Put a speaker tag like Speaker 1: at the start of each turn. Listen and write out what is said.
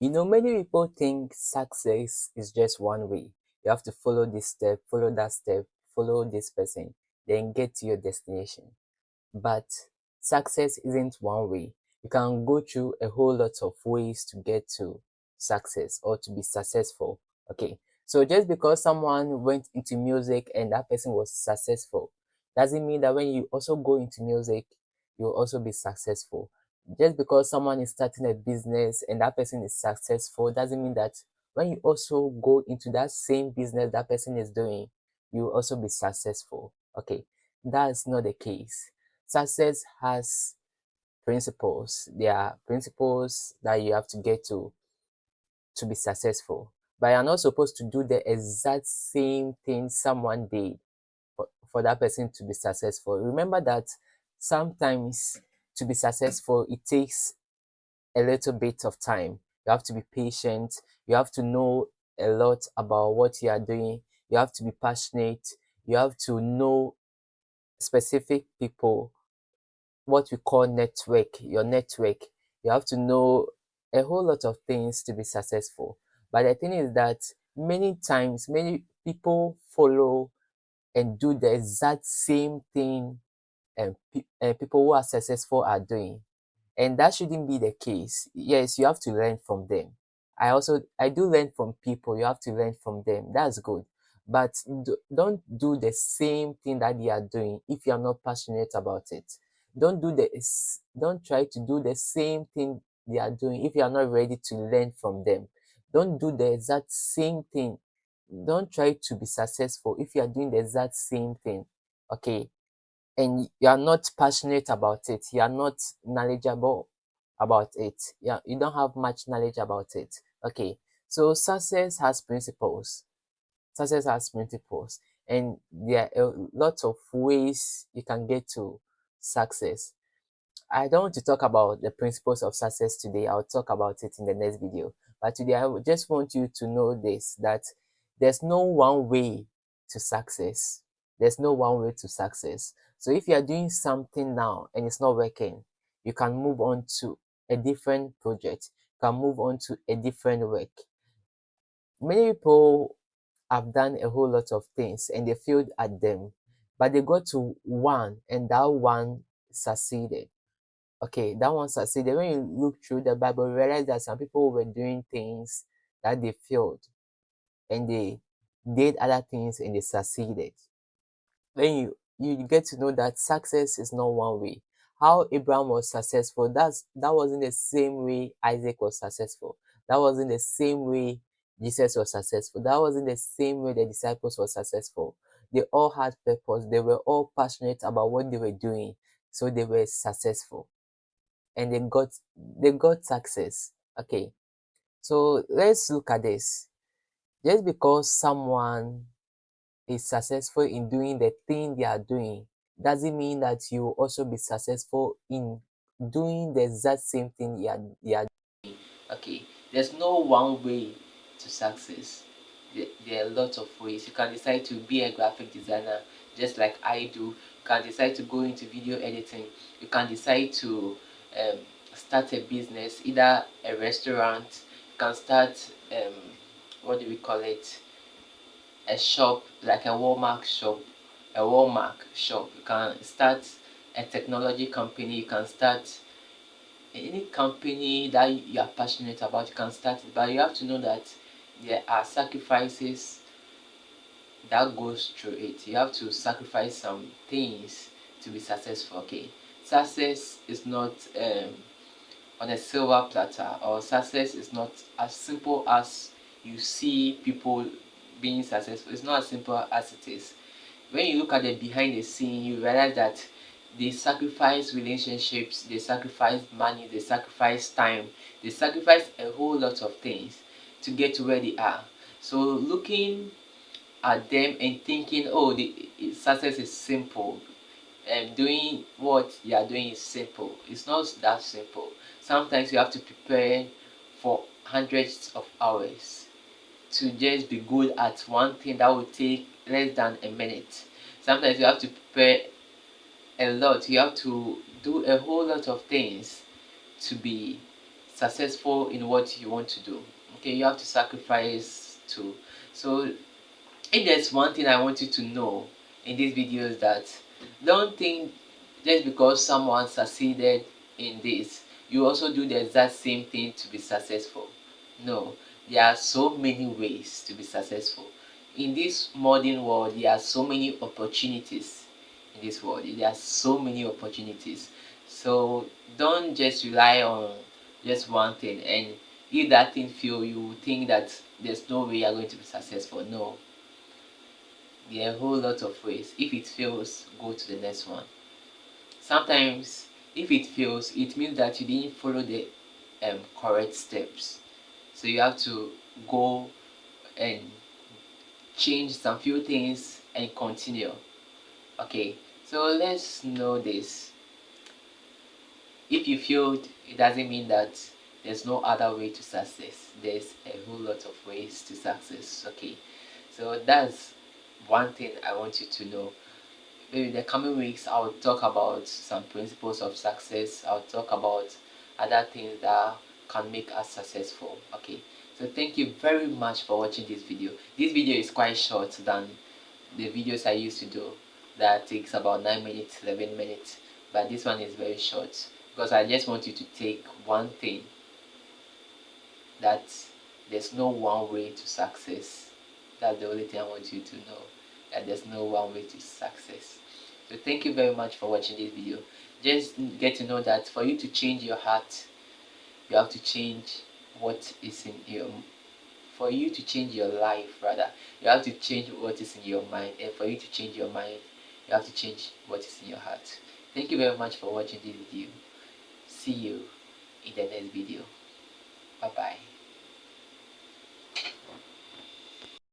Speaker 1: Many people think success is just one way. You have to follow this step, follow this person, then get to your destination. But success isn't one way. You can go through a whole lot of ways to get to success or to be successful. Okay. So just because someone went into music and that person was successful, doesn't mean that when you also go into music, you'll also be successful. Just because someone is starting a business and that person is successful, doesn't mean that when you also go into that same business that person is doing, you'll also be successful. Okay. That's not the case. Success has principles. There are principles that you have to get to be successful. But you're not supposed to do the exact same thing someone did for that person to be successful. Remember that sometimes to be successful, it takes a little bit of time. You have to be patient. You have to know a lot about what you are doing. You have to be passionate. You have to know specific people, what we call network, your network. You have to know a whole lot of things to be successful. But the thing is that many times, many people follow and do the exact same thing and people who are successful are doing. And that shouldn't be the case. Yes, you have to learn from them. I do learn from people. You have to learn from them. That's good. But don't do the same thing that they are doing if you are not passionate about it. Don't try to do the same thing they are doing if you are not ready to learn from them. Don't do the exact same thing. Don't try to be successful if you are doing the exact same thing. Okay, and you are not passionate about it, you are not knowledgeable about it, yeah, you don't have much knowledge about it. Okay, so success has principles, and there are a lot of ways you can get to success. I don't want to talk about the principles of success today. I'll talk about it in the next video. But today, I just want you to know this, that there's no one way to success. There's no one way to success. So if you are doing something now and it's not working, you can move on to a different project. You can move on to a different work. Many people have done a whole lot of things and they failed at them, but they got to one and that one succeeded. Okay, that one succeeded. When you look through the Bible, you realize that some people were doing things that they failed and they did other things and they succeeded. When you get to know that success is not one way. How Abraham was successful, that wasn't the same way Isaac was successful. That wasn't the same way Jesus was successful. That wasn't the same way the disciples were successful. They all had purpose. They were all passionate about what they were doing, so they were successful and they got success. Okay, so let's look at this. Just because someone is successful in doing the thing they are doing doesn't mean that you will also be successful in doing the exact same thing you are. Okay, there's no one way to success. There are a lot of ways. You can decide to be a graphic designer just like I do. You can decide to go into video editing. You can decide to um, start a business, either a restaurant. You can start what do we call it, a shop, like a Walmart shop. You can start a technology company. You can start any company that you are passionate about. You can start it, but you have to know that there are sacrifices that goes through it. You have to sacrifice some things to be successful. Okay, success is not on a silver platter, or success is not as simple as you see people being successful. It's not as simple as it is. When you look at the behind the scene, you realize that they sacrifice relationships, they sacrifice money, they sacrifice time, they sacrifice a whole lot of things to get to where they are. So looking at them and thinking, oh, success is simple, and doing what you are doing is simple. It's not that simple. Sometimes you have to prepare for hundreds of hours to just be good at one thing that will take less than a minute. Sometimes you have to prepare a lot. You have to do a whole lot of things to be successful in what you want to do. Okay, you have to sacrifice too. So if there's one thing I want you to know in this video is that don't think just because someone succeeded in this, you also do the exact same thing to be successful. No, there are so many ways to be successful. In this modern world, there are so many opportunities in this world. There are so many opportunities. So don't just rely on just one thing, and if that thing fail, you think that there's no way you're going to be successful. No, there are a whole lot of ways. If it fails, go to the next one. Sometimes if it fails, it means that you didn't follow the correct steps. So you have to go and change some few things and continue. Okay, so let's know this. If you failed, it doesn't mean that there's no other way to success. There's a whole lot of ways to success. Okay, so that's one thing I want you to know. Maybe in the coming weeks, I'll talk about some principles of success. I'll talk about other things that can make us successful. Okay, so thank you very much for watching this video. This video is quite short than the videos I used to do that takes about 9 minutes, 11 minutes, but this one is very short because I just want you to take one thing, that there's no one way to success. That's the only thing I want you to know, that there's no one way to success. So thank you very much for watching this video. Just get to know that for you to change your heart, you have to change what is in your, for you to change your life rather, you have to change what is in your mind, and for you to change your mind, you have to change what is in your heart. Thank you very much for watching this video. See you in the next video. Bye bye.